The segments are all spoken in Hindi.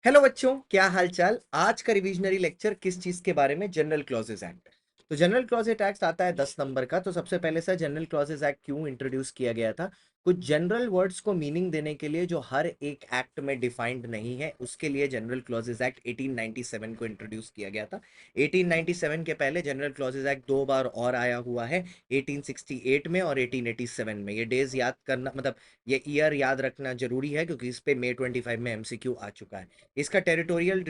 हेलो बच्चों, क्या हाल चाल। आज का रिविजनरी लेक्चर किस चीज के बारे में? General clauses act. तो जनरल क्लॉजेज एक्ट आता है 10 नंबर का। तो सबसे पहले सर, जनरल क्लॉजेज एक्ट क्यों इंट्रोड्यूस किया गया था? कुछ जनरल वर्ड्स को मीनिंग देने के लिए जो हर एक एक्ट में डिफाइंड नहीं है, उसके लिए जनरल क्लॉजेज एक्ट 1897 को इंट्रोड्यूस किया गया था। 1897 के पहले जनरल क्लॉजेज एक्ट दो बार और आया हुआ है, 1868 में और 1887 में। ये डेज याद करना, मतलब ये ईयर याद रखना जरूरी है, क्योंकि इस पे May 25 में एमसीक्यू आ चुका है। इसका टेरिटोरियल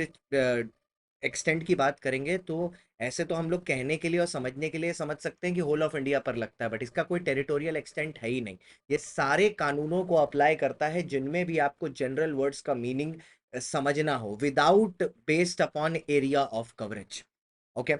एक्सटेंट की बात करेंगे तो ऐसे तो हम लोग कहने के लिए और समझने के लिए समझ सकते हैं कि होल ऑफ इंडिया पर लगता है, बट इसका कोई टेरिटोरियल एक्सटेंट है ही नहीं। ये सारे कानूनों को अप्लाई करता है जिनमें भी आपको जनरल वर्ड्स का मीनिंग समझना हो, without based upon area of coverage. Okay.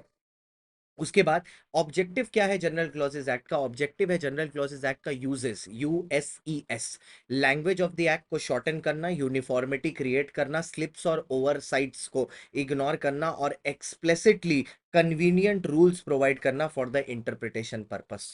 उसके बाद ऑब्जेक्टिव क्या है जनरल क्लॉजेज एक्ट का? ऑब्जेक्टिव है जनरल क्लॉजेज एक्ट का uses, U S E S. Language of the act को शॉर्टन करना, यूनिफॉर्मिटी क्रिएट करना, स्लिप्स और ओवरसाइट्स को इग्नोर करना, और एक्सप्लिसिटली कन्वीनियंट रूल्स प्रोवाइड करना for the interpretation purpose.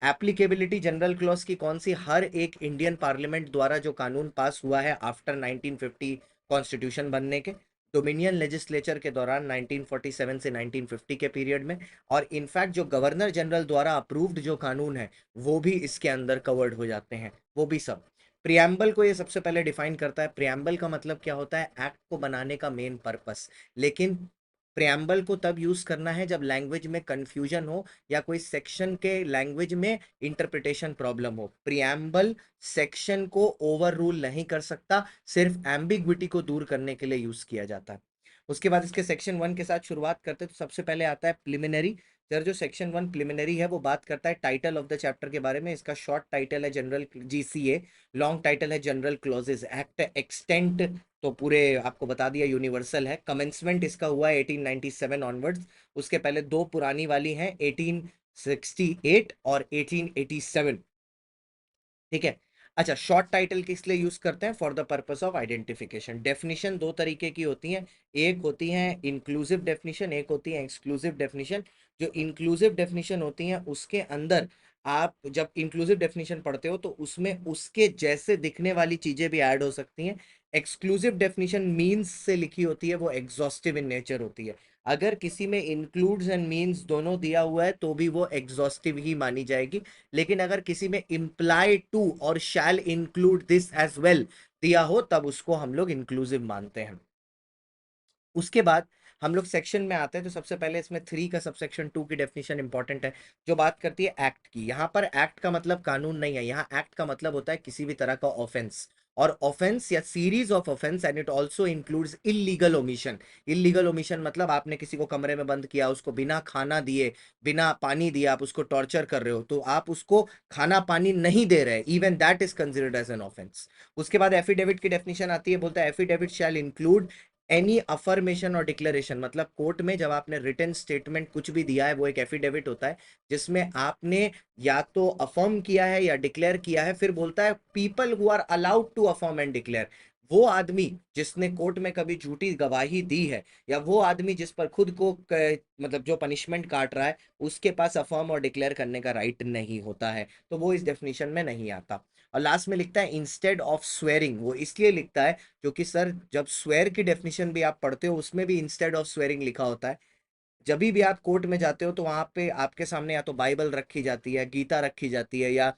Applicability general clause की कौन सी? हर एक इंडियन पार्लियामेंट द्वारा जो कानून पास हुआ है आफ्टर 1950 कॉन्स्टिट्यूशन बनने के, डोमिनियन लेजिस्लेचर के दौरान 1947 से 1950 के पीरियड में, और इनफैक्ट जो गवर्नर जनरल द्वारा अप्रूव्ड जो कानून है वो भी इसके अंदर कवर्ड हो जाते हैं, वो भी सब। प्रियम्बल को ये सबसे पहले डिफाइन करता है। प्रियम्बल का मतलब क्या होता है? एक्ट को बनाने का मेन पर्पस। लेकिन प्रियम्बल को तब यूज करना है जब लैंग्वेज में कंफ्यूजन हो या कोई सेक्शन के लैंग्वेज में इंटरप्रिटेशन प्रॉब्लम हो। प्रियम्बल सेक्शन को ओवर रूल नहीं कर सकता, सिर्फ एम्बिग्विटी को दूर करने के लिए यूज किया जाता है। उसके बाद इसके सेक्शन 1 के साथ शुरुआत करते हैं। तो सबसे पहले आता है प्रिलिमिनरी। सर, जो सेक्शन 1 प्रिलिमिनरी है वो बात करता है टाइटल ऑफ द चैप्टर के बारे में। इसका शॉर्ट टाइटल है जनरल जीसीए, लॉन्ग टाइटल है जनरल क्लॉजेज एक्ट। एक्सटेंट तो पूरे आपको बता दिया, यूनिवर्सल है। कमेंसमेंट इसका हुआ है 1897 ऑनवर्ड्स। उसके पहले दो पुरानी वाली हैं, 1868 और 1887। ठीक है। अच्छा, शॉर्ट टाइटल किस लिए यूज करते हैं? For the purpose of identification. Definition दो तरीके की होती हैं, एक होती है इंक्लूसिव डेफिनेशन, एक होती है एक्सक्लूसिव डेफिनेशन। जो इंक्लूसिव डेफिनेशन होती है उसके अंदर आप जब इंक्लूसिव डेफिनेशन पढ़ते हो तो उसमें उसके जैसे दिखने वाली चीजें भी ऐड हो सकती हैं। एक्सक्लूसिव डेफिनेशन मीन्स से लिखी होती है, वो एग्जॉस्टिव इन नेचर होती है। अगर किसी में इंक्लूड्स एंड मीन्स दोनों दिया हुआ है तो भी वो एग्जॉस्टिव ही मानी जाएगी। लेकिन अगर किसी में इम्प्लाई टू और shall include this as well दिया हो तब उसको हम लोग इंक्लूसिव मानते हैं। उसके बाद हम लोग सेक्शन में आते हैं। तो सबसे पहले इसमें 3 का सबसेक्शन 2 की डेफिनेशन इंपॉर्टेंट है, जो बात करती है एक्ट की। यहाँ पर एक्ट का मतलब कानून नहीं है, यहाँ एक्ट का मतलब होता है किसी भी तरह का ऑफेंस, और ऑफेंस या series of offence, and it also includes illegal omission. Illegal omission मतलब आपने किसी को कमरे में बंद किया, उसको बिना खाना दिए, बिना पानी दिए आप उसको टॉर्चर कर रहे हो, तो आप उसको खाना पानी नहीं दे रहे, even that is considered as an offence. उसके बाद एफिडेविट की डेफिनेशन आती है, बोलता है affidavit shall include any affirmation और डिक्लेरेशन। मतलब कोर्ट में जब आपने रिटन स्टेटमेंट कुछ भी दिया है वो एक एफिडेविट होता है, जिसमें आपने या तो अफर्म किया है या डिक्लेयर किया है। फिर बोलता है people who are allowed to affirm and declare, वो आदमी जिसने कोर्ट में कभी झूठी गवाही दी है, या वो आदमी जिस पर खुद को मतलब जो पनिशमेंट काट रहा है, उसके पास अफर्म और डिक्लेयर करने का राइट नहीं होता है, तो वो इस डेफिनेशन में नहीं आता। और लास्ट में लिखता है इंस्टेड ऑफ स्वेरिंग। वो इसलिए लिखता है क्योंकि सर जब स्वेर की डेफिनेशन भी आप पढ़ते हो उसमें भी इंस्टेड ऑफ स्वेरिंग लिखा होता है। जब भी आप कोर्ट में जाते हो तो वहां पे आपके सामने या तो बाइबल रखी जाती है, गीता रखी जाती है, या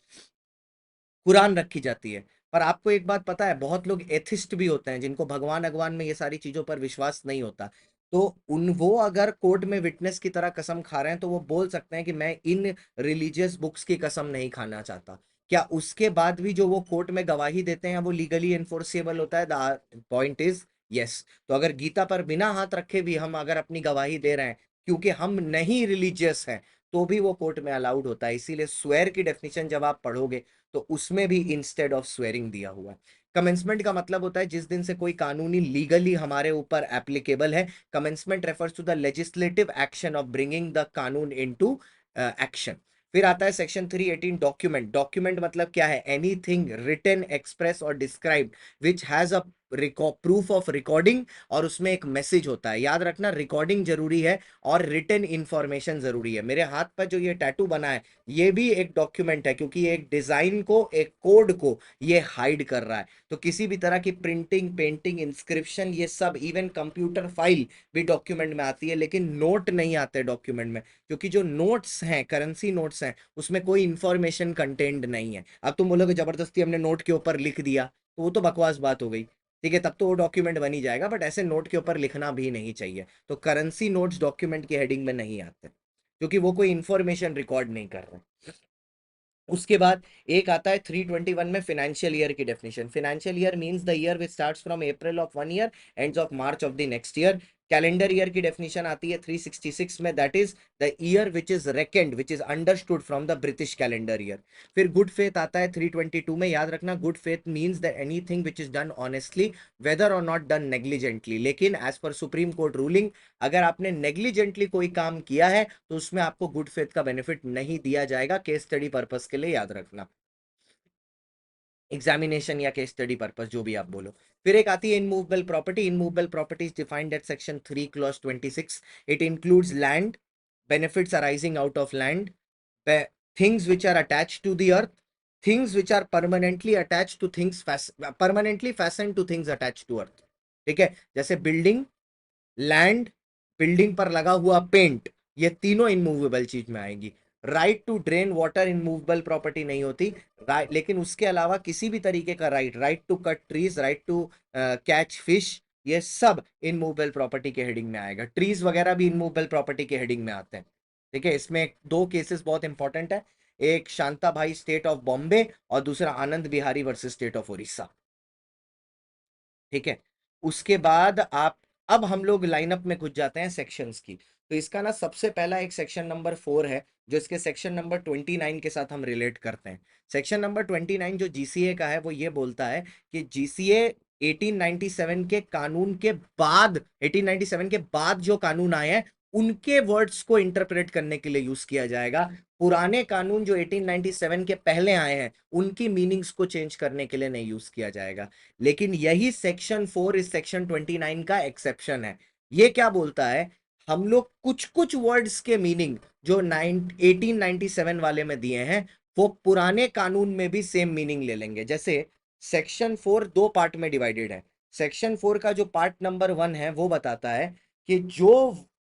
कुरान रखी जाती है। पर आपको एक बात पता है, बहुत लोग एथिस्ट भी होते हैं जिनको भगवान अगवान में ये सारी चीजों पर विश्वास नहीं होता। तो उन वो अगर कोर्ट में विटनेस की तरह कसम खा रहे हैं तो वो बोल सकते हैं कि मैं इन रिलीजियस बुक्स की कसम नहीं खाना चाहता। क्या उसके बाद भी जो वो कोर्ट में गवाही देते हैं वो लीगली एनफोर्सेबल होता है? The point is yes. तो अगर गीता पर बिना हाथ रखे भी हम अगर अपनी गवाही दे रहे हैं क्योंकि हम नहीं रिलीजियस हैं, तो भी वो कोर्ट में अलाउड होता है। इसीलिए स्वेर की डेफिनेशन जब आप पढ़ोगे तो उसमें भी इंस्टेड ऑफ स्वेरिंग दिया हुआ है। कमेंसमेंट का मतलब होता है जिस दिन से कोई कानूनी लीगली हमारे ऊपर एप्लीकेबल है। Commencement refers to the legislative action of bringing the कानून इनटू एक्शन। फिर आता है सेक्शन 318 डॉक्यूमेंट। डॉक्यूमेंट मतलब क्या है? एनीथिंग रिटन, एक्सप्रेस और described which has a proof of recording और उसमें एक मैसेज होता है। याद रखना, रिकॉर्डिंग जरूरी है और रिटन इंफॉर्मेशन जरूरी है। मेरे हाथ पर जो ये टैटू बना है ये भी एक डॉक्यूमेंट है, क्योंकि एक डिजाइन को, एक कोड को ये हाइड कर रहा है। तो किसी भी तरह की प्रिंटिंग, पेंटिंग, इंस्क्रिप्शन, ये सब, इवन कंप्यूटर फाइल भी डॉक्यूमेंट में आती है, लेकिन नोट नहीं आते डॉक्यूमेंट में, क्योंकि जो नोट्स हैं, करेंसी नोट्स हैं, उसमें कोई इंफॉर्मेशन कंटेंट नहीं है। अब तुम बोलोगे जबरदस्ती हमने नोट के ऊपर लिख दिया, तो वो तो बकवास बात हो गई। ठीक है, तब तो वो डॉक्यूमेंट बन ही जाएगा, बट ऐसे नोट के ऊपर लिखना भी नहीं चाहिए। तो करेंसी नोट्स डॉक्यूमेंट की हेडिंग में नहीं आते, क्योंकि वो कोई इंफॉर्मेशन रिकॉर्ड नहीं कर रहे। उसके बाद एक आता है 321 में फाइनेंशियल ईयर की definition. Financial year means the year which starts from April of one year ends of March of the next year. Calendar year की डेफिनेशन आती है 366 में, that is the year which is reckoned, which is understood from the British calendar year. फिर गुड फेथ आता है 322 में। याद रखना, good faith means that anything which is done honestly whether और नॉट डन नेग्लिजेंटली। लेकिन as per Supreme Court ruling, अगर आपने नेग्लिजेंटली कोई काम किया है तो उसमें आपको गुड फेथ का बेनिफिट नहीं दिया जाएगा। केस स्टडी पर्पस के लिए याद रखना, एग्जामिनेशन या केस स्टडी पर्पस, जो भी आप बोलो। फिर एक आती है immovable property. Immovable property is defined at section 3 clause 26। It includes land, benefits arising out of land, things which are attached to the earth, things which are permanently attached to things, permanently fastened to things attached to earth। ठीक है, जैसे बिल्डिंग, लैंड, बिल्डिंग पर लगा हुआ पेंट, ये तीनों इनमूवेबल चीज में आएंगी। Right to drain water immovable property नहीं होती, लेकिन उसके अलावा किसी भी तरीके का right, right to cut trees, right to catch fish, ये सब इनमूवेबल प्रॉपर्टी के हेडिंग में आएगा। ट्रीज वगैरह भी इनमूवेबल प्रॉपर्टी के हेडिंग में आते हैं। ठीक है, इसमें दो केसेस बहुत इंपॉर्टेंट है, एक शांता भाई स्टेट ऑफ बॉम्बे और दूसरा Anand Bihari versus state of Orissa. ठीक है, उसके बाद आप, अब हम लोग लाइनअप में घुस जाते हैं सेक्शंस की। तो इसका ना सबसे पहला एक सेक्शन नंबर 4 है, जो इसके सेक्शन नंबर 29 के साथ हम रिलेट करते हैं। सेक्शन नंबर 29 जो जीसीए का है, वो ये बोलता है कि जीसीए 1897 के कानून के बाद, 1897 के बाद जो कानून आए हैं उनके वर्ड्स को इंटरप्रेट करने के लिए यूज किया जाएगा। पुराने कानून जो 1897 के पहले आए हैं उनकी मीनिंग्स को चेंज करने के लिए नहीं यूज किया जाएगा। लेकिन यही सेक्शन 4 इस सेक्शन 29 का एक्सेप्शन है। ये क्या बोलता है, हम लोग कुछ कुछ वर्ड्स के मीनिंग जो 1897 वाले में दिए हैं वो पुराने कानून में भी सेम मीनिंग ले लेंगे। जैसे सेक्शन 4 दो पार्ट में डिवाइडेड है। सेक्शन 4 का जो पार्ट नंबर 1 है वो बताता है कि जो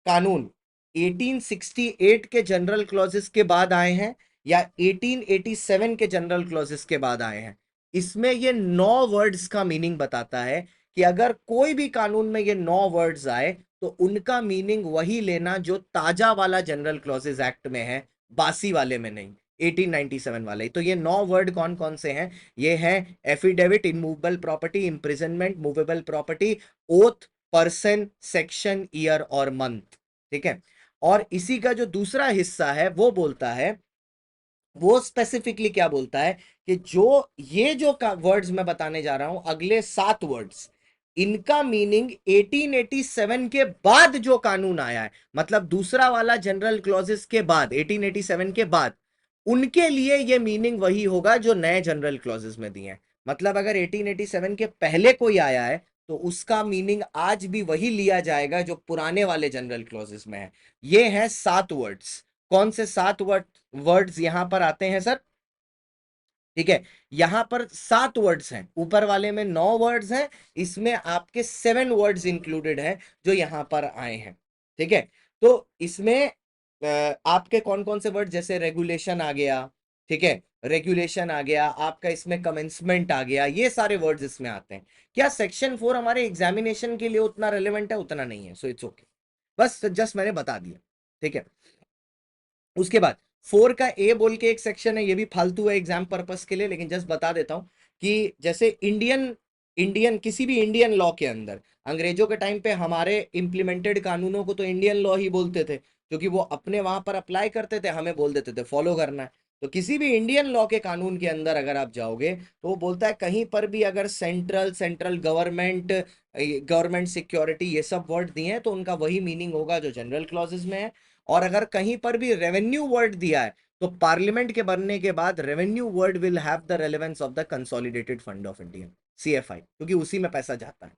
कानून 1868 के जनरल क्लॉजेस के बाद आए हैं या 1887 के जनरल क्लॉजेस के बाद आए हैं, इसमें ये 9 वर्ड्स का मीनिंग बताता है कि अगर कोई भी कानून में ये 9 वर्ड्स आए तो उनका मीनिंग वही लेना जो ताजा वाला जनरल क्लॉजेस एक्ट में है, बासी वाले में नहीं, 1897 वाले। तो ये 9 वर्ड कौन कौन से हैं, ये हैं affidavit, immovable property, imprisonment, movable property, oath, person, section, year और मंथ। ठीक है, और इसी का जो दूसरा हिस्सा है वो बोलता है, वो स्पेसिफिकली क्या बोलता है कि जो ये जो वर्ड्स मैं बताने जा रहा हूं, अगले 7 वर्ड्स, इनका मीनिंग 1887 के बाद जो कानून आया है, मतलब दूसरा वाला जनरल क्लॉजेस के बाद, 1887 के बाद, उनके लिए ये मीनिंग वही होगा जो नए जनरल क्लॉजेस में दिए हैं। मतलब अगर 1887 के पहले कोई आया है तो उसका मीनिंग आज भी वही लिया जाएगा जो पुराने वाले जनरल क्लॉजेस में है। ये है 7 वर्ड्स। कौन से 7 वर्ड्स यहां पर आते हैं सर? ठीक है, यहां पर 7 वर्ड्स हैं, ऊपर वाले में 9 वर्ड्स हैं, इसमें आपके 7 वर्ड्स इंक्लूडेड हैं जो यहां पर आए हैं। ठीक है, तो इसमें आपके कौन कौन से वर्ड, जैसे रेगुलेशन आ गया, ठीक है, रेगुलेशन आ गया आपका, इसमें कमेंसमेंट आ गया, ये सारे वर्ड्स इसमें आते हैं। क्या सेक्शन 4 हमारे एग्जामिनेशन के लिए उतना रेलेवेंट है? उतना नहीं है, सो इट्स ओके, बस जस्ट मैंने बता दिया। ठीक है, उसके बाद 4 का ए बोल के एक सेक्शन है, ये भी फालतू है एग्जाम पर्पस के लिए, लेकिन जस्ट बता देता हूं कि जैसे इंडियन इंडियन किसी भी इंडियन लॉ के अंदर, अंग्रेजों के टाइम पे हमारे इंप्लीमेंटेड कानूनों को तो इंडियन लॉ ही बोलते थे, क्योंकि वो अपने वहां पर अप्लाई करते थे, हमें बोल देते थे फॉलो करना है। तो किसी भी इंडियन लॉ के कानून के अंदर अगर आप जाओगे तो वो बोलता है कहीं पर भी अगर central central government, government security, ये सब वर्ड दिए हैं तो उनका वही मीनिंग होगा जो जनरल क्लॉजेस में है। और अगर कहीं पर भी रेवेन्यू वर्ड दिया है तो पार्लियामेंट के बनने के बाद revenue word will have the relevance of the consolidated fund of India. CFI, क्योंकि उसी में पैसा जाता है।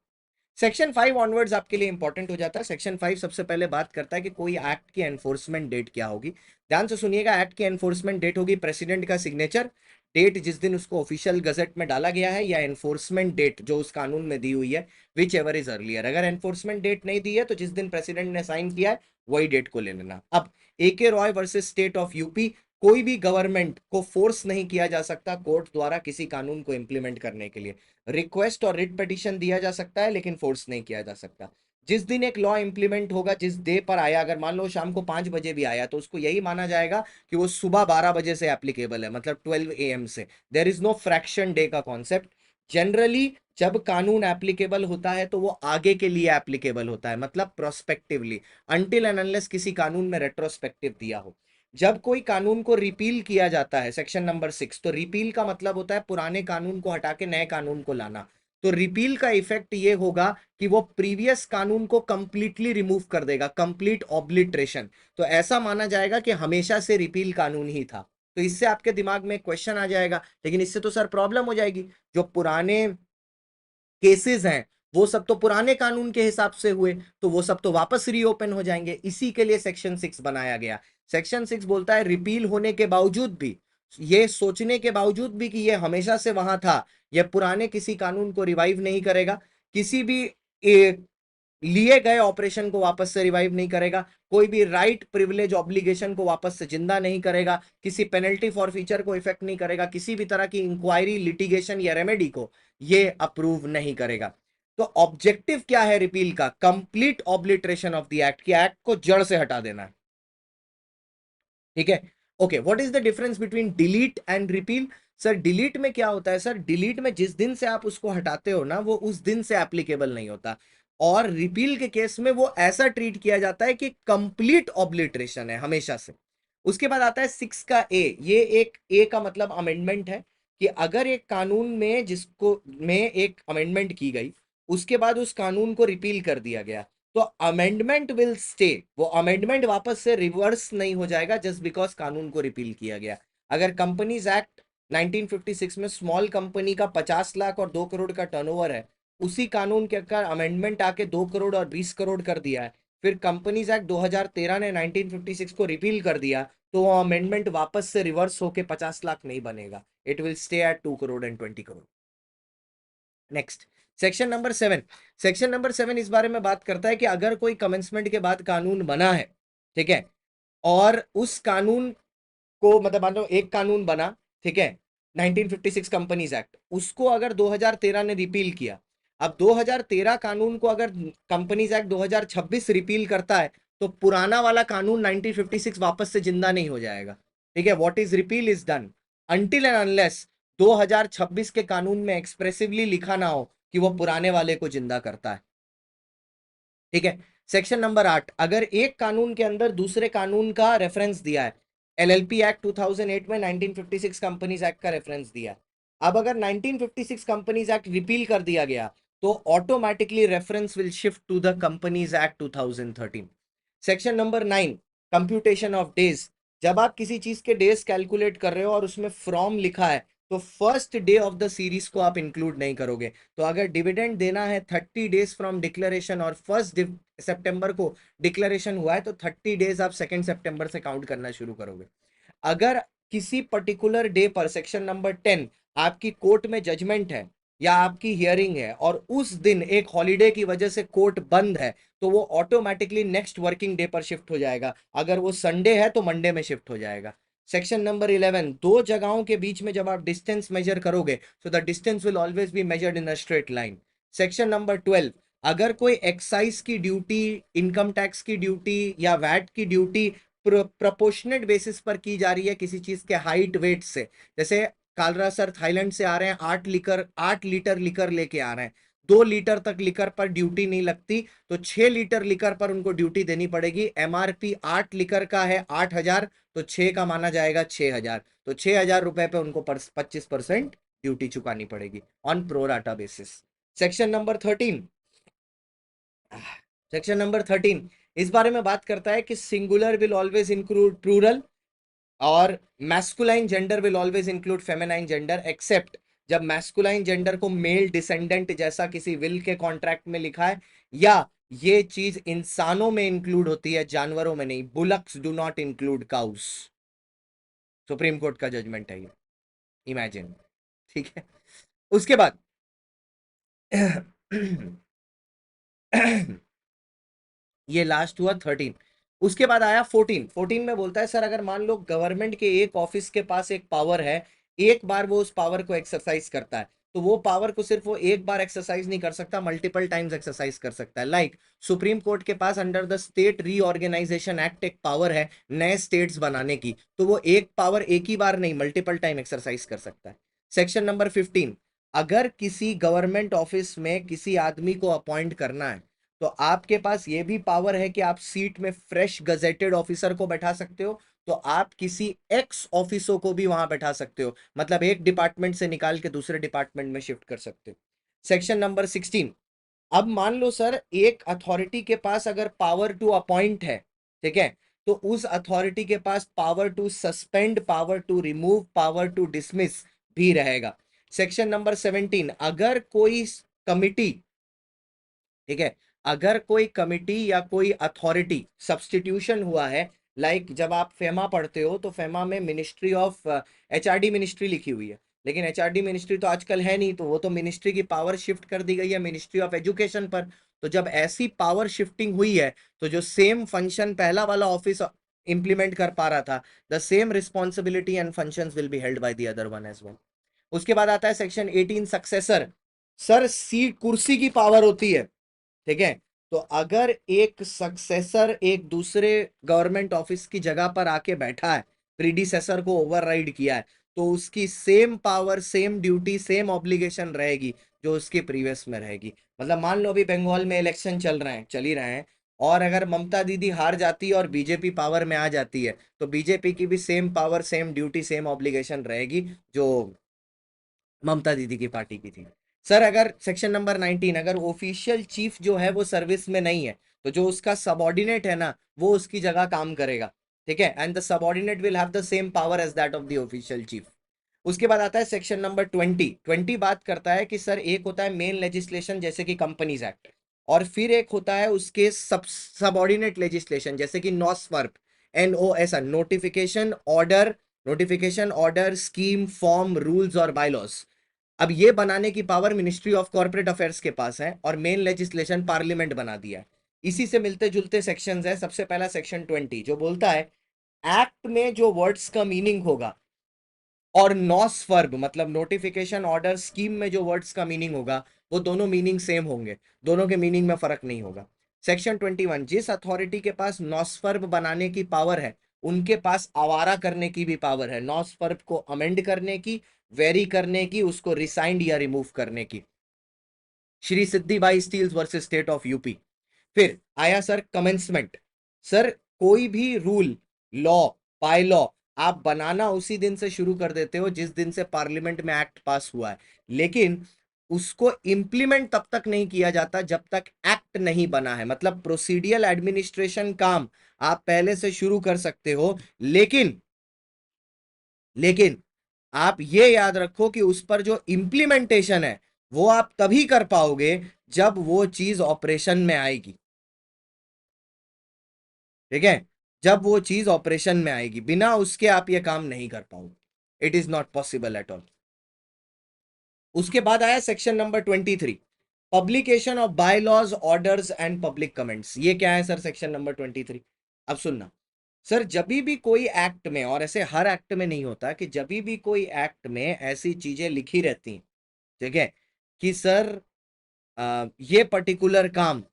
सेक्शन 5 ऑनवर्ड्स आपके लिए इंपॉर्टेंट हो जाता है। सेक्शन 5 सबसे पहले बात करता है कि कोई एक्ट की एनफोर्समेंट डेट क्या होगी। ध्यान से सुनिएगा, एक्ट की एनफोर्समेंट डेट होगी प्रेसिडेंट का सिग्नेचर, डेट जिस दिन उसको ऑफिशियल गजट में डाला गया है, या एनफोर्समेंट डेट जो उस कानून में दी हुई है, विच एवर इज अर्लियर। अगर एनफोर्समेंट डेट नहीं दी है तो जिस दिन प्रेसिडेंट ने साइन किया है वही डेट को ले लेना। अब AK Roy versus state of UP, कोई भी गवर्नमेंट को फोर्स नहीं किया जा सकता कोर्ट द्वारा किसी कानून को इंप्लीमेंट करने के लिए। रिक्वेस्ट और रिट पिटीशन दिया जा सकता है लेकिन फोर्स नहीं किया जा सकता। जिस दिन एक लॉ इंप्लीमेंट होगा, जिस डे पर आया, अगर मान लो शाम को 5 बजे भी आया तो उसको यही माना जाएगा कि वो सुबह 12 बजे से एप्लीकेबल है, मतलब 12 AM से। There is no fraction day का कॉन्सेप्ट। जनरली जब कानून एप्लीकेबल होता है तो वो आगे के लिए एप्लीकेबल होता है, मतलब प्रोस्पेक्टिवली, अनटिल एंड अनलेस किसी कानून में रेट्रोस्पेक्टिव दिया हो। जब कोई कानून को रिपील किया जाता है, सेक्शन नंबर 6, तो रिपील का मतलब होता है पुराने कानून को हटा के नए कानून को लाना। तो रिपील का इफेक्ट ये होगा कि वो प्रीवियस कानून को कंप्लीटली रिमूव कर देगा, कंप्लीट ऑब्लिटरेशन। तो ऐसा माना जाएगा कि हमेशा से रिपील कानून ही था। तो इससे आपके दिमाग में क्वेश्चन आ जाएगा, लेकिन इससे तो सर प्रॉब्लम हो जाएगी, जो पुराने केसेस हैं वो सब तो पुराने कानून के हिसाब से हुए, तो वो सब तो वापस रीओपन हो जाएंगे। इसी के लिए सेक्शन 6 बनाया गया। सेक्शन 6 बोलता है रिपील होने के बावजूद भी, ये सोचने के बावजूद भी कि ये हमेशा से वहां था, यह पुराने किसी कानून को रिवाइव नहीं करेगा, किसी भी लिए गए ऑपरेशन को वापस से रिवाइव नहीं करेगा, कोई भी राइट प्रिविलेज ऑब्लिगेशन को वापस से जिंदा नहीं करेगा, किसी पेनल्टी फॉर फीचर को इफेक्ट नहीं करेगा, किसी भी तरह की इंक्वायरी, लिटिगेशन या रेमेडी को ये अप्रूव नहीं करेगा। तो ऑब्जेक्टिव क्या है रिपील का? Complete obliteration of the act, की एक्ट को जड़ से हटा देना है। ठीक है, okay. What is the difference between delete and repeal? Sir delete में क्या होता है? सर डिलीट में जिस दिन से आप उसको हटाते हो ना, वो उस दिन से एप्लीकेबल नहीं होता, और रिपील के केस में वो ऐसा ट्रीट किया जाता है कि कंप्लीट ऑब्लिटरेशन है हमेशा से। उसके बाद आता है 6 का ए। ये एक ए का मतलब अमेंडमेंट है, कि अगर एक कानून में जिसको में एक अमेंडमेंट की गई, उसके बाद उस कानून को रिपील कर दिया गया, तो अमेंडमेंट विल स्टे, वो अमेंडमेंट वापस से रिवर्स नहीं हो जाएगा जस्ट बिकॉज कानून को रिपील किया गया। अगर कंपनीज एक्ट 1956 में स्मॉल कंपनी का 50 लाख और 2 करोड़ का टर्नओवर है, उसी कानून के अगर अमेंडमेंट आके 2 करोड़ और 20 करोड़ कर दिया है, फिर कंपनीज एक्ट 2013 ने 1956 को रिपील कर दिया, तो वो अमेंडमेंट वापस से रिवर्स होके 50 लाख नहीं बनेगा, it will stay at 2 crore and 20 crore. Next, section number 7। Section number 7 इस बारे में बात करता है कि अगर कोई कमेंसमेंट के बाद कानून बना है, ठीक है, और उस कानून को, मतलब मान लो एक कानून बना, ठीक है, 1956 कंपनीज एक्ट, उसको अगर 2013 ने रिपील किया, अब 2013 कानून को अगर कंपनीज एक्ट 2026 रिपील करता है, तो पुराना वाला कानून 1956 वापस से जिंदा नहीं हो जाएगा। ठीक है, what is repeal is done until and unless 2026 के कानून में एक्सप्रेसिवली लिखा ना हो कि वो पुराने वाले को जिंदा करता है। ठीक है, सेक्शन नंबर 8, अगर एक कानून के अंदर दूसरे कानून का रेफरेंस दिया है, LLP एक्ट 2008 में 1956 कंपनीज एक्ट का रेफरेंस दिया है, अब अगर 1956 कंपनीज एक्ट रिपील कर दिया गया, तो automatically reference will shift to the companies act 2013। Section number 9, computation of days. जब आप किसी चीज के डेज कैलकुलेट कर रहे हो और उसमें फ्रॉम लिखा है, तो first day of the series को आप इंक्लूड नहीं करोगे। तो अगर डिविडेंड देना है 30 डेज फ्रॉम डिक्लेरेशन और 1 सितंबर को डिक्लेरेशन हुआ है, तो 30 डेज आप 2 सितंबर से काउंट करना शुरू करोगे। अगर किसी पर्टिकुलर डे पर, सेक्शन नंबर 10, आपकी कोर्ट में जजमेंट है या आपकी हियरिंग है और उस दिन एक हॉलीडे की वजह से कोर्ट बंद है, तो वो ऑटोमेटिकली नेक्स्ट वर्किंग डे पर शिफ्ट हो जाएगा। अगर वो संडे है तो मंडे में शिफ्ट हो जाएगा। सेक्शन नंबर 11, दो जगहों के बीच में जब आप डिस्टेंस मेजर करोगे, तो the distance will always be measured in a straight line. Section number 12, अगर कोई एक्साइज की ड्यूटी, इनकम टैक्स की ड्यूटी या वैट की ड्यूटी प्रोपोर्शनेट बेसिस पर की जा रही है किसी चीज के हाइट वेट से, जैसे कालरा सर थाईलैंड से आ रहे हैं, 8 लीटर लिकर लेके आ रहे हैं, 2 लीटर तक लिकर पर ड्यूटी नहीं लगती, तो 6 लीटर लिकर पर उनको ड्यूटी देनी पड़ेगी। MRP 8 लीटर का है 8,000, तो 6 का माना जाएगा 6,000, तो 6,000 रुपए पे उनको 25% ड्यूटी चुकानी पड़ेगी on pro rata basis. Section number 13, section number 13 इस बारे में बात करता है कि singular will always include plural और masculine gender will always include feminine gender, except जब मैस्कुलाइन जेंडर को मेल डिसेंडेंट जैसा किसी विल के कॉन्ट्रैक्ट में लिखा है, या ये चीज इंसानों में इंक्लूड होती है, जानवरों में नहीं। Bullocks do not include cows. Supreme court का जजमेंट है ये, इमेजिन। ठीक है, उसके बाद ये लास्ट हुआ 13। उसके बाद आया 14। 14 में बोलता है सर अगर मान लो गवर्नमेंट के एक ऑफिस के पास एक पावर है, एक बार वो उस पावर को एक्सरसाइज करता है, तो वो पावर को सिर्फ वो एक बार एक्सरसाइज नहीं कर सकता, मल्टीपल टाइम्स एक्सरसाइज कर सकता है। लाइक सुप्रीम कोर्ट के पास under the state reorganisation act एक पावर है नए स्टेट्स बनाने की, तो वो एक पावर एक ही बार नहीं मल्टीपल टाइम एक्सरसाइज कर सकता है। सेक्शन नंबर 15, अगर किसी गवर्नमेंट ऑफिस में किसी आदमी को अपॉइंट करना है, तो आपके पास ये भी पावर है कि आप सीट में फ्रेश गजेटेड ऑफिसर को बैठा सकते हो, तो आप किसी एक्स ऑफिसर को भी वहां बैठा सकते हो, मतलब एक डिपार्टमेंट से निकाल के दूसरे डिपार्टमेंट में शिफ्ट कर सकते हो। सेक्शन नंबर 16, अब मान लो सर एक अथॉरिटी के पास अगर पावर टू अपॉइंट है, ठीक है, तो उस अथॉरिटी के पास power to suspend, power to remove, power to dismiss भी रहेगा। सेक्शन नंबर 17, अगर कोई कमिटी, ठीक है, अगर कोई कमिटी या कोई अथॉरिटी सब्सटीट्यूशन हुआ है, लाइक जब आप फेमा पढ़ते हो तो फेमा में मिनिस्ट्री ऑफ एचआरडी मिनिस्ट्री लिखी हुई है, लेकिन एचआरडी मिनिस्ट्री तो आजकल है नहीं, तो वो तो मिनिस्ट्री की पावर शिफ्ट कर दी गई है मिनिस्ट्री ऑफ एजुकेशन पर। तो जब ऐसी पावर शिफ्टिंग हुई है, तो जो सेम फंक्शन पहला वाला ऑफिस इंप्लीमेंट कर पा रहा था, the same responsibility and functions will be held by the other one as well. उसके बाद आता है सेक्शन 18 सक्सेसर। सर सीट कुर्सी की पावर होती है, ठीक है, तो अगर एक सक्सेसर एक दूसरे गवर्नमेंट ऑफिस की जगह पर आके बैठा है, प्रीडिसेसर को ओवरराइड किया है, तो उसकी same power, same duty, same obligation रहेगी जो उसके प्रीवियस में रहेगी। मतलब मान लो अभी बंगाल में इलेक्शन चल रहे हैं, चल ही रहे हैं, और अगर ममता दीदी हार जाती है और बीजेपी पावर में आ जाती है, तो बीजेपी की भी same power, same duty, same obligation रहेगी जो ममता दीदी की पार्टी की थी। सर अगर सेक्शन नंबर 19, अगर ऑफिशियल चीफ जो है वो सर्विस में नहीं है, तो जो उसका सबऑर्डिनेट है ना, वो उसकी जगह काम करेगा, ठीक है, and the subordinate will have the same power as that of the official chief. उसके बाद आता है सेक्शन नंबर 20। 20 बात करता है कि सर एक होता है मेन लेजिस्लेशन जैसे कि कंपनीज एक्ट, और फिर एक होता है उसके सबऑर्डिनेट लेजिस्लेशन जैसे कि नॉसफर्प, NOS, notification order, notification order, scheme, form, rules और बायलॉज। अब ये बनाने की power ministry of corporate affairs के पास है, और मेन लेजिस्लेशन पार्लियामेंट बना दिया है। इसी से मिलते जुलते सेक्शंस है। सबसे पहला सेक्शन 20 जो बोलता है एक्ट में जो वर्ड्स का मीनिंग होगा, और नॉस फर्ब मतलब नोटिफिकेशन ऑर्डर, स्कीम में जो वर्ड्स का मीनिंग होगा, वो दोनों मीनिंग सेम होंगे, दोनों के मीनिंग में फर्क नहीं होगा। सेक्शन 21, जिस अथॉरिटी के पास नॉसफर्ब बनाने की पावर है, उनके पास आवारा करने की भी पावर है, नॉसफर्ब को अमेंड करने की, वेरी करने की, उसको रिसाइंड या रिमूव करने की। Shri Siddhi Bai steels versus state of UP. फिर आया सर कमेंसमेंट। सर कोई भी रूल, लॉ, बाय लॉ आप बनाना उसी दिन से शुरू कर देते हो जिस दिन से पार्लियामेंट में एक्ट पास हुआ है, लेकिन उसको इंप्लीमेंट तब तक नहीं किया जाता जब तक एक्ट नहीं बना है। मतलब प्रोसीडियल एडमिनिस्ट्रेशन काम आप पहले से शुरू कर सकते हो, लेकिन आप ये याद रखो कि उस पर जो इंप्लीमेंटेशन है वो आप तभी कर पाओगे जब वो चीज ऑपरेशन में आएगी, ठीक है, जब वो चीज ऑपरेशन में आएगी, बिना उसके आप ये काम नहीं कर पाओगे, it is not possible at all. उसके बाद आया section number 23, publication of bylaws, orders and public comments. ये क्या है सर सेक्शन नंबर 23? अब सुनना सर, जब भी कोई एक्ट में, और ऐसे हर एक्ट में नहीं होता, कि जब भी कोई एक्ट में ऐसी चीजें लिखी रहती हैं, ठीक है, कि सर ये पर्टिकुलर काम,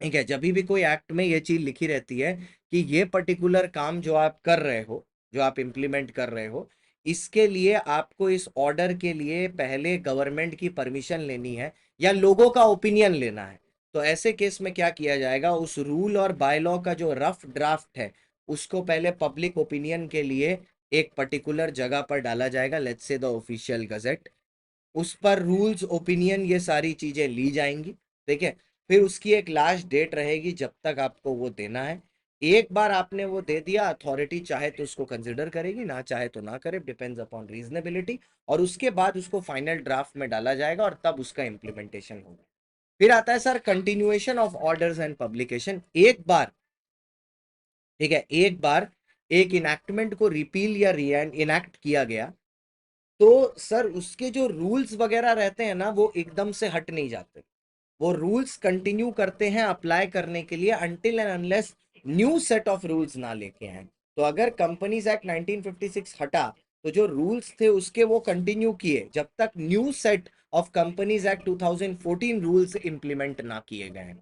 ठीक है, जब भी कोई एक्ट में ये चीज लिखी रहती है कि ये पर्टिकुलर काम जो आप कर रहे हो, जो आप इंप्लीमेंट कर रहे हो, इसके लिए आपको इस ऑर्डर के लिए पहले गवर्नमेंट की परमिशन लेनी है या लोगों का ओपिनियन लेना है, तो ऐसे केस में क्या किया जाएगा, उस रूल और बाय लॉ का जो रफ ड्राफ्ट है उसको पहले पब्लिक ओपिनियन के लिए एक पर्टिकुलर जगह पर डाला जाएगा, let's say the official gazette. उस पर रूल्स, ओपिनियन, ये सारी चीजें ली जाएंगी, ठीक है, फिर उसकी एक लास्ट डेट रहेगी जब तक आपको वो देना है। एक बार आपने वो दे दिया, अथॉरिटी चाहे तो उसको कंसिडर करेगी, ना चाहे तो ना करे, डिपेंड्स अपॉन रीजनेबिलिटी, और उसके बाद उसको फाइनल ड्राफ्ट में डाला जाएगा और तब उसका इम्प्लीमेंटेशन होगा। फिर आता है sir continuation of orders and publication. एक बार, ठीक है, एक बार एक इनैक्टमेंट को रिपील या री इनैक्ट किया गया तो सर उसके जो रूल्स वगैरह रहते हैं ना वो एकदम से हट नहीं जाते, वो रूल्स कंटिन्यू करते हैं अप्लाई करने के लिए until and unless new set of rules ना लेके आए। तो अगर कंपनीज एक्ट 1956 हटा तो जो रूल्स थे उसके वो कंटिन्यू किए जब तक new set of companies act 2014 rules implement ना किए गए।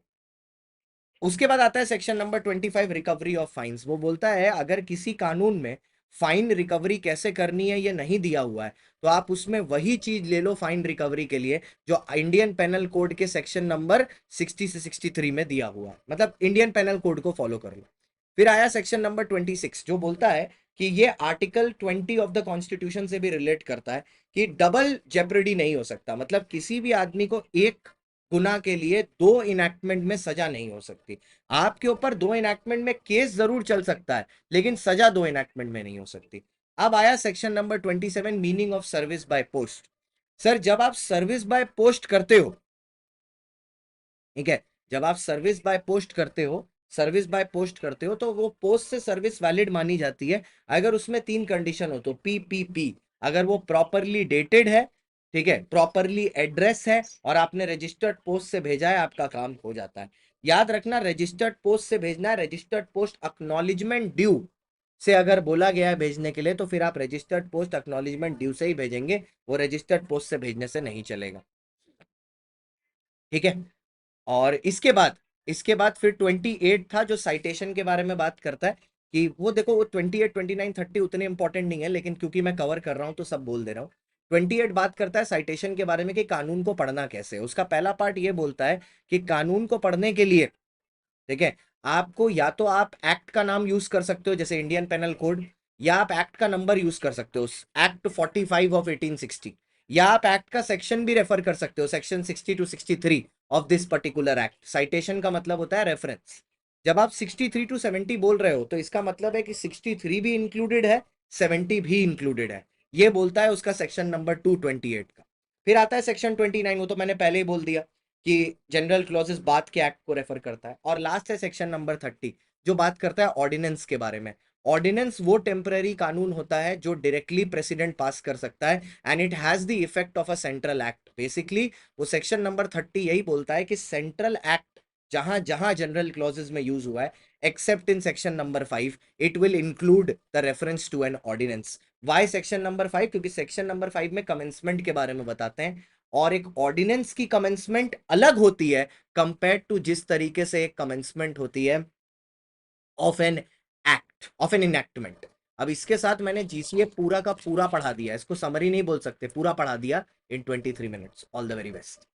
उसके बाद आता है section number 25, recovery of fines. वो बोलता है अगर किसी कानून में फाइन रिकवरी कैसे करनी है ये नहीं दिया हुआ है तो आप उसमें वही चीज ले लो फाइन रिकवरी के लिए जो इंडियन पेनल कोड के सेक्शन नंबर 60 से 63 में दिया हुआ है, मतलब इंडियन पेनल कोड को फॉलो कर लो। फिर आया सेक्शन नंबर 26 जो बोलता है कि ये आर्टिकल 20 ऑफ द कॉन्स्टिट्यूशन से भी रिलेट करता है कि डबल जेपरिडी नहीं हो सकता, मतलब किसी भी आदमी को एक गुना के लिए दो इनैक्टमेंट में सजा नहीं हो सकती। आपके ऊपर दो इनैक्टमेंट में केस जरूर चल सकता है लेकिन सजा दो इनैक्टमेंट में नहीं हो सकती। अब आया section number 27, meaning of service by post. Sir जब आप सर्विस बाय पोस्ट करते हो, ठीक है, जब आप सर्विस बाय पोस्ट करते हो तो वो पोस्ट से सर्विस वैलिड मानी जाती है अगर उसमें तीन कंडीशन हो तो पीपीपी, अगर वो प्रॉपरली डेटेड है, ठीक है, प्रॉपरली एड्रेस है और आपने रजिस्टर्ड पोस्ट से भेजा है, आपका काम हो जाता है। याद रखना रजिस्टर्ड पोस्ट से भेजना है, रजिस्टर्ड पोस्ट अक्नॉलेजमेंट ड्यू से अगर बोला गया है भेजने के लिए तो फिर आप रजिस्टर्ड पोस्ट अक्नॉलेजमेंट ड्यू से ही भेजेंगे, वो रजिस्टर्ड पोस्ट से भेजने से नहीं चलेगा, ठीक है। और इसके बाद फिर 28 था जो साइटेशन के बारे में बात करता है कि वो देखो वो 28, 29, 30 उतने इंपॉर्टेंट नहीं है लेकिन क्योंकि मैं कवर कर रहा हूं तो सब बोल दे रहा हूँ। 28 बात करता है साइटेशन के बारे में कि कानून को पढ़ना कैसे। उसका पहला पार्ट ये बोलता है कि कानून को पढ़ने के लिए, ठीक है, आपको या तो आप एक्ट का नाम यूज कर सकते हो जैसे इंडियन पेनल कोड, या आप एक्ट का नंबर यूज कर सकते हो एक्ट 45 ऑफ 1860, या आप एक्ट का सेक्शन भी रेफर कर सकते हो section 60 to 63 of this particular act. Citation का मतलब होता है रेफरेंस। जब आप 63 टू 70 बोल रहे हो तो इसका मतलब है कि 63 भी इंक्लूडेड है, 70 भी इंक्लूडेड है, ये बोलता है उसका सेक्शन नंबर 228 का। फिर आता है सेक्शन 29, वो तो मैंने पहले ही बोल दिया कि जनरल क्लॉजेस बाद के एक्ट को रेफर करता है। और लास्ट है सेक्शन नंबर 30 जो बात करता है ऑर्डिनेंस के बारे में। ऑर्डिनेंस वो टेम्पररी कानून होता है जो डायरेक्टली प्रेसिडेंट पास कर सकता है and it has the effect of a central act. Basically वो सेक्शन नंबर 30 यही बोलता है कि सेंट्रल एक्ट जहां जहां जनरल क्लॉजेस में यूज हुआ है except in section number 5 it will include the reference to an ordinance. Why section number 5? क्योंकि सेक्शन नंबर 5 में कमेंसमेंट के बारे में बताते हैं और एक ऑर्डिनेंस की कमेंसमेंट अलग होती है कंपेयर टू जिस तरीके से एक कमेंसमेंट होती है ऑफ एन इनएक्टमेंट। अब इसके साथ मैंने जीसीए पूरा का पूरा पढ़ा दिया, इसको समरी नहीं बोल सकते, पूरा पढ़ा दिया इन 23 minutes. All the very best.